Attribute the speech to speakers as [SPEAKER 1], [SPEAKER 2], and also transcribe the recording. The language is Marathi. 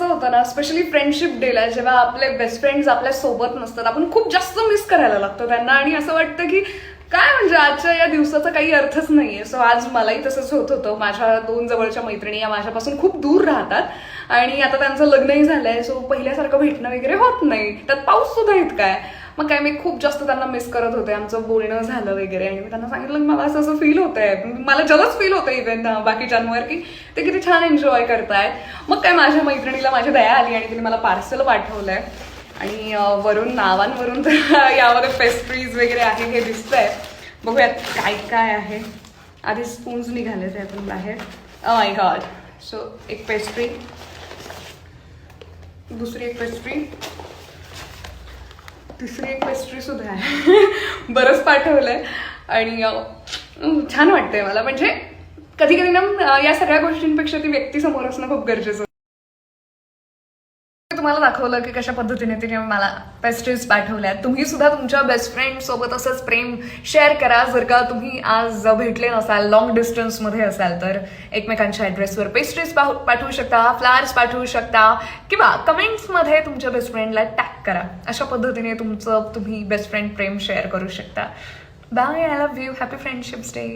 [SPEAKER 1] होतं ना, स्पेशली फ्रेंडशिप डेला जेव्हा आपले बेस्ट फ्रेंड्स आपल्या सोबत नसतात, आपण खूप जास्त मिस करायला लागतो त्यांना आणि असं वाटतं की काय म्हणजे आजच्या या दिवसाचा काही अर्थच नाहीये. सो आज मलाही तसंच होत होतं. माझ्या 2 जवळच्या मैत्रिणी या माझ्यापासून खूप दूर राहतात आणि आता त्यांचं लग्नही झालंय. सो पहिल्यासारखं भेटणं वगैरे होत नाही. त्यात पाऊस सुद्धा इतका आहे. मग काय मी खूप जास्त त्यांना मिस करत होते. आमचं बोलणं झालं वगैरे आणि मी त्यांना सांगितलं मला असं फील होतंय, मला जलच फील होतं इव्हन बाकीच्यांवर की ते किती छान एन्जॉय करतायत. मग काय माझ्या मैत्रिणीला माझी दया आली आणि तिने मला पार्सल पाठवलंय आणि वरून नावांवरून तर यामध्ये पेस्ट्रीज वगैरे आहे हे दिसतंय. बघूयात काय काय आहे. आधी स्पून्स निघाले त्यातून बाहेर. Oh my God. सो एक पेस्ट्री, दुसरी एक पेस्ट्री, तिसरी एक पेस्ट्री सुद्धा आहे. बरंच पाठवलंय आणि छान वाटतंय मला. म्हणजे कधी कधी ना या सगळ्या गोष्टींपेक्षा ती व्यक्ती समोर असणं खूप गरजेचं. तुम्हाला दाखवलं की कशा पद्धतीने तिने मला पेस्ट्रीज पाठवल्यात. तुम्ही सुद्धा तुमच्या बेस्ट फ्रेंड सोबत असंच प्रेम शेअर करा. जर का तुम्ही आज भेटले नसाल, लॉंग डिस्टन्समध्ये असाल, तर एकमेकांच्या ॲड्रेसवर पेस्ट्रीज पाठवू शकता, फ्लावर्स पाठवू शकता किंवा कमेंट्समध्ये तुमच्या बेस्ट फ्रेंडला टॅग करा. अशा पद्धतीने तुम्ही बेस्ट फ्रेंड प्रेम शेअर करू शकता. Bye. I love you. Happy friendships day.